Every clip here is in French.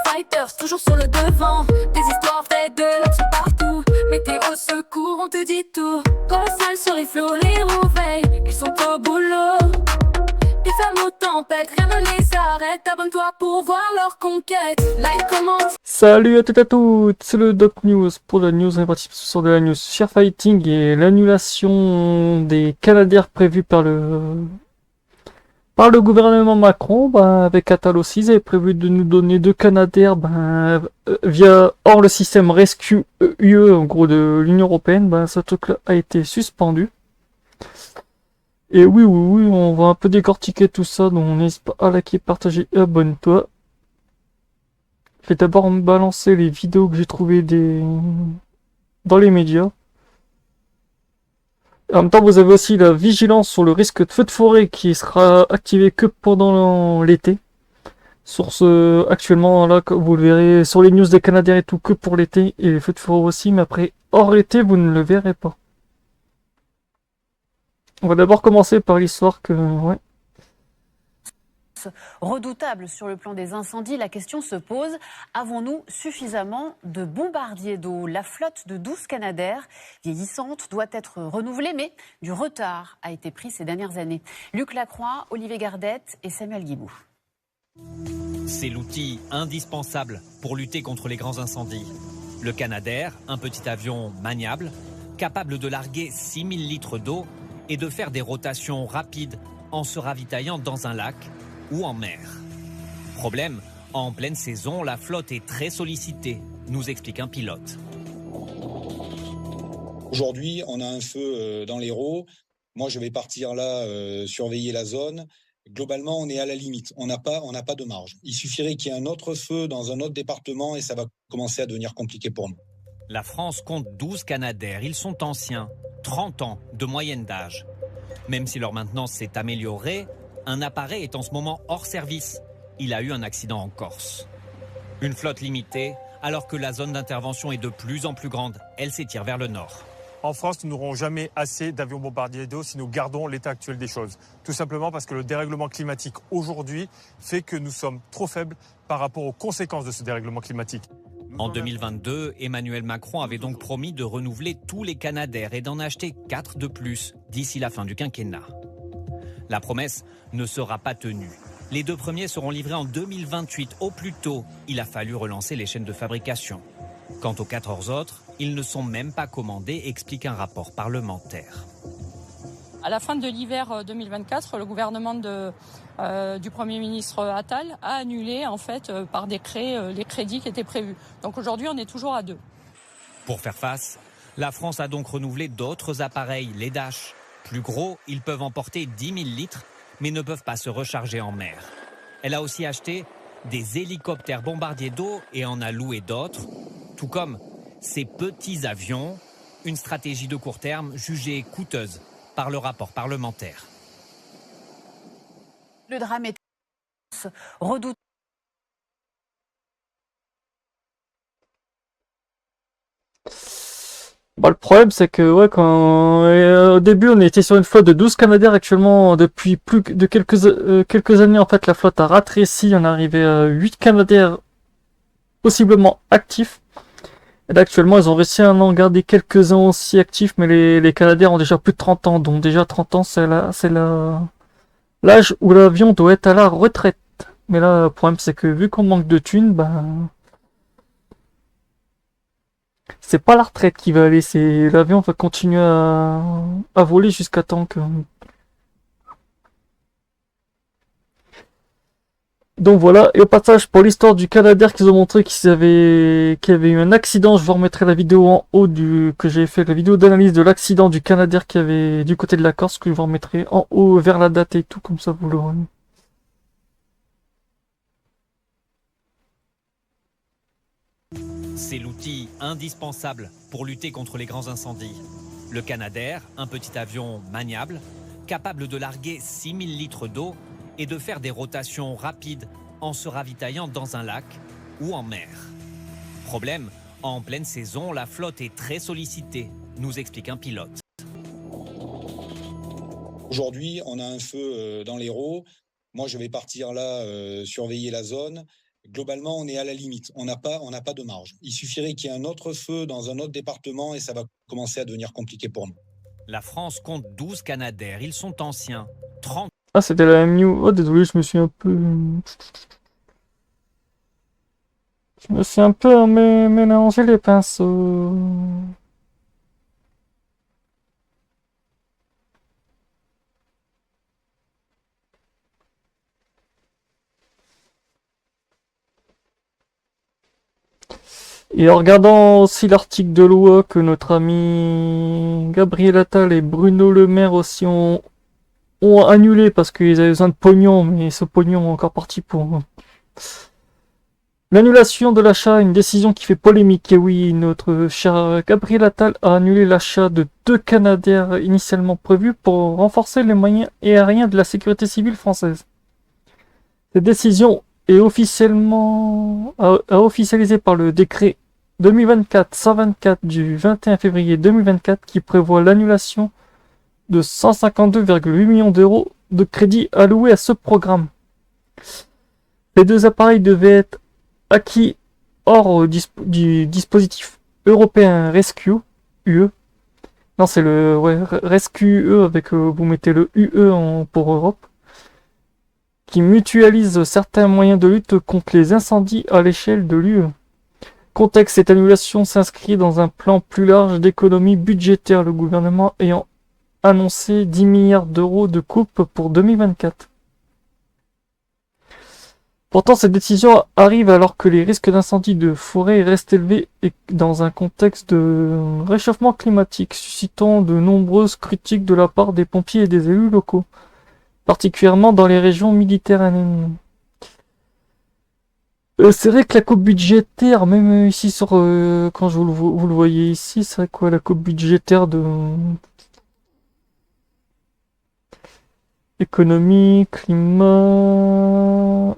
fighters, toujours sur le devant. Des histoires vraies de l'action partout. Météo secours, on te dit tout. Quand la salle se rifle, les réveille, ils sont au boulot. Des fermes aux tempêtes, rien ne les arrête. Abonne-toi pour voir leur conquête. Like, commente. Salut à toutes et à toutes, c'est le Doc News pour la news répartition sur de la news Share Fighting et l'annulation des Canadair prévus par le gouvernement Macron. Avec Attal aussi, ils avaient prévu de nous donner 2 Canadair via hors le système Rescue UE en gros de l'Union Européenne. Ce truc-là a été suspendu. Et oui, on va un peu décortiquer tout ça, donc n'hésite pas à liker, partager et abonne-toi. Je vais d'abord me balancer les vidéos que j'ai trouvées dans les médias. En même temps, vous avez aussi la vigilance sur le risque de feu de forêt qui sera activée que pendant l'été. Actuellement, là, comme vous le verrez sur les news des Canadiens et tout, que pour l'été, et les feux de forêt aussi, mais après, hors été, vous ne le verrez pas. On va d'abord commencer par l'histoire ouais. Redoutable sur le plan des incendies, la question se pose, avons-nous suffisamment de bombardiers d'eau? La flotte de 12 Canadair vieillissante doit être renouvelée, mais du retard a été pris ces dernières années. Luc Lacroix, Olivier Gardette et Samuel Guibou. C'est l'outil indispensable pour lutter contre les grands incendies. Le Canadair, un petit avion maniable, capable de larguer 6000 litres d'eau et de faire des rotations rapides en se ravitaillant dans un lac ou en mer. Problème, en pleine saison, la flotte est très sollicitée, nous explique un pilote. Aujourd'hui, on a un feu dans l'Hérault. Moi, je vais partir là surveiller la zone. Globalement, on est à la limite. On n'a pas de marge. Il suffirait qu'il y ait un autre feu dans un autre département et ça va commencer à devenir compliqué pour nous. La France compte 12 Canadair. Ils sont anciens, 30 ans de moyenne d'âge. Même si leur maintenance s'est améliorée, un appareil est en ce moment hors service. Il a eu un accident en Corse. Une flotte limitée, alors que la zone d'intervention est de plus en plus grande. Elle s'étire vers le nord. En France, nous n'aurons jamais assez d'avions bombardiers d'eau si nous gardons l'état actuel des choses. Tout simplement parce que le dérèglement climatique aujourd'hui fait que nous sommes trop faibles par rapport aux conséquences de ce dérèglement climatique. En 2022, Emmanuel Macron avait donc promis de renouveler tous les Canadair et d'en acheter 4 de plus d'ici la fin du quinquennat. La promesse ne sera pas tenue. Les 2 premiers seront livrés en 2028 au plus tôt. Il a fallu relancer les chaînes de fabrication. Quant aux 14 autres, ils ne sont même pas commandés, explique un rapport parlementaire. À la fin de l'hiver 2024, le gouvernement du Premier ministre Attal a annulé en fait par décret les crédits qui étaient prévus. Donc aujourd'hui, on est toujours à 2. Pour faire face, la France a donc renouvelé d'autres appareils, les Dash. Plus gros, ils peuvent emporter 10 000 litres, mais ne peuvent pas se recharger en mer. Elle a aussi acheté des hélicoptères bombardiers d'eau et en a loué d'autres, tout comme ces petits avions, une stratégie de court terme jugée coûteuse par le rapport parlementaire. Le drame est redoutable. Le problème, c'est que au début, on était sur une flotte de 12 Canadair. Actuellement, depuis plus de quelques années, en fait, la flotte a rétréci. On est arrivé à 8 Canadair possiblement actifs. Et là, actuellement, ils ont réussi à en garder quelques-uns aussi actifs, mais les Canadair ont déjà plus de 30 ans. Donc déjà 30 ans, c'est l'âge où l'avion doit être à la retraite. Mais là, le problème, c'est que vu qu'on manque de thunes, c'est pas la retraite qui va aller, c'est l'avion va continuer à voler jusqu'à temps que... Donc voilà, et au passage, pour l'histoire du Canadair qu'ils ont montré qu'il y avait eu un accident, je vous remettrai la vidéo en haut que j'ai fait, la vidéo d'analyse de l'accident du Canadair qu'il y avait du côté de la Corse, que je vous remettrai en haut vers la date et tout, comme ça vous l'aurez. C'est l'outil indispensable pour lutter contre les grands incendies. Le Canadair, un petit avion maniable, capable de larguer 6000 litres d'eau et de faire des rotations rapides en se ravitaillant dans un lac ou en mer. Problème, en pleine saison, la flotte est très sollicitée, nous explique un pilote. Aujourd'hui, on a un feu dans l'Hérault. Moi, je vais partir là surveiller la zone. Globalement, on est à la limite. On n'a pas de marge. Il suffirait qu'il y ait un autre feu dans un autre département et ça va commencer à devenir compliqué pour nous. La France compte 12 Canadair. Ils sont anciens. 30 Ah, c'était la même news. Oh, désolé, je me suis un peu... mélangé les pinceaux. Et en regardant aussi l'article de loi que notre ami Gabriel Attal et Bruno Le Maire aussi ont annulé parce qu'ils avaient besoin de pognon, mais ce pognon est encore parti pour l'annulation de l'achat, une décision qui fait polémique. Et oui, notre cher Gabriel Attal a annulé l'achat de 2 Canadair initialement prévus pour renforcer les moyens aériens de la sécurité civile française. Cette décision est officialisée par le décret 2024-124 du 21 février 2024 qui prévoit l'annulation de 152,8 millions d'euros de crédits alloués à ce programme. Les 2 appareils devaient être acquis hors du dispositif européen Rescue UE. Non, c'est le Rescue UE avec vous mettez le UE pour Europe, qui mutualise certains moyens de lutte contre les incendies à l'échelle de l'UE. Contexte, cette annulation s'inscrit dans un plan plus large d'économie budgétaire, le gouvernement ayant annoncé 10 milliards d'euros de coupe pour 2024. Pourtant, cette décision arrive alors que les risques d'incendie de forêt restent élevés et dans un contexte de réchauffement climatique, suscitant de nombreuses critiques de la part des pompiers et des élus locaux, particulièrement dans les régions méditerranéennes. C'est vrai que la coupe budgétaire, même ici sur quand vous le voyez ici, c'est vrai quoi la coupe budgétaire de économie, climat,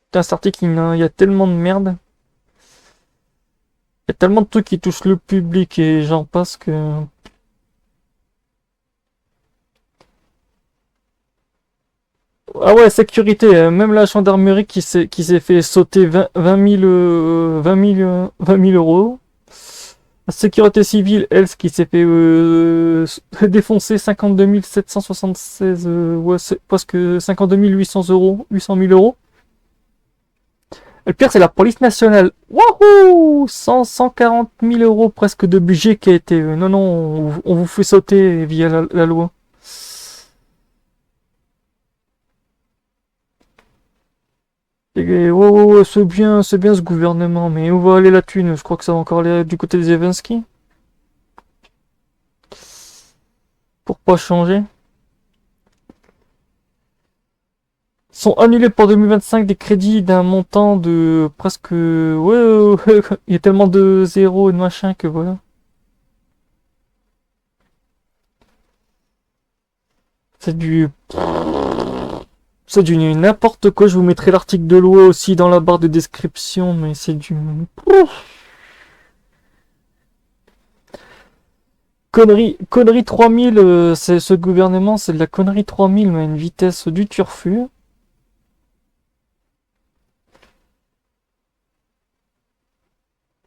putain, cet article, il y a tellement de merde. Il y a tellement de trucs qui touchent le public et j'en passe que... Ah ouais, sécurité, même la gendarmerie qui s'est fait sauter 20 000 euros. La sécurité civile, elle, qui s'est fait défoncer 52 776, ouais, presque 52 800 euros, 800 000 euros. Le pire, c'est la police nationale. Wouhou! 140 000 euros presque de budget qui a été... non, on vous fait sauter via la loi. Et ouais, c'est bien ce gouvernement, mais où va aller la thune? Je crois que ça va encore aller du côté des Zelensky. Pour pas changer. Sont annulés pour 2025 des crédits d'un montant de presque... Ouais, il y a tellement de zéros et de machin que voilà. C'est du n'importe quoi. Je vous mettrai l'article de loi aussi dans la barre de description, mais c'est du... Connerie 3000, c'est ce gouvernement, c'est de la connerie 3000, mais à une vitesse du turfu.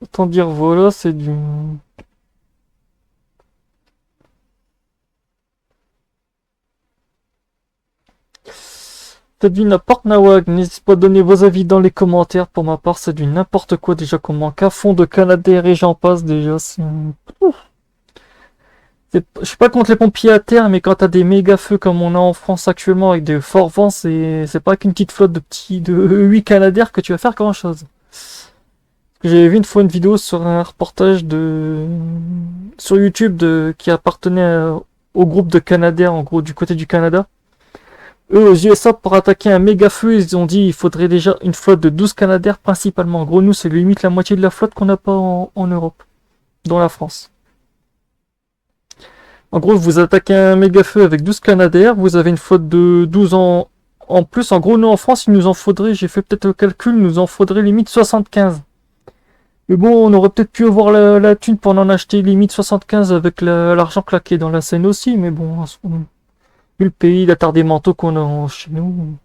Autant dire, voilà, c'est du... C'est du n'importe nawak. N'hésitez pas à donner vos avis dans les commentaires. Pour ma part, c'est du n'importe quoi déjà qu'on manque à fond de Canadair et j'en passe déjà. Je suis pas contre les pompiers à terre, mais quand t'as des méga feux comme on a en France actuellement avec des forts vents, c'est pas qu'une petite flotte de 8 Canadair que tu vas faire grand chose. J'ai vu une fois une vidéo sur un reportage sur YouTube qui appartenait au groupe de Canadair, en gros du côté du Canada. Eux, aux USA, pour attaquer un méga feu, ils ont dit il faudrait déjà une flotte de 12 Canadair principalement. En gros, nous, c'est limite la moitié de la flotte qu'on n'a pas en Europe, dans la France. En gros, vous attaquez un méga feu avec 12 Canadair, vous avez une flotte de 12 ans en plus. En gros, nous en France, il nous en faudrait, j'ai fait peut-être le calcul, il nous en faudrait limite 75. Mais bon, on aurait peut-être pu avoir la thune pour en acheter limite 75 avec l'argent claqué dans la Seine aussi, mais bon, vu le pays, la des manteaux qu'on a chez nous.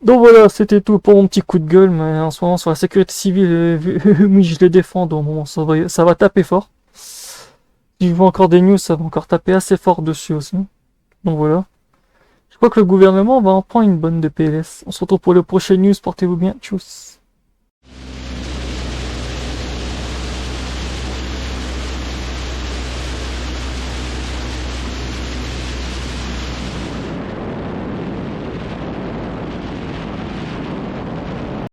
Donc voilà, c'était tout pour mon petit coup de gueule, mais en ce moment sur la sécurité civile, oui, je les défends, donc bon, ça va taper fort. Si je vois encore des news, ça va encore taper assez fort dessus aussi. Donc voilà. Je crois que le gouvernement va en prendre une bonne de PLS. On se retrouve pour le prochain news, portez-vous bien, tchuss.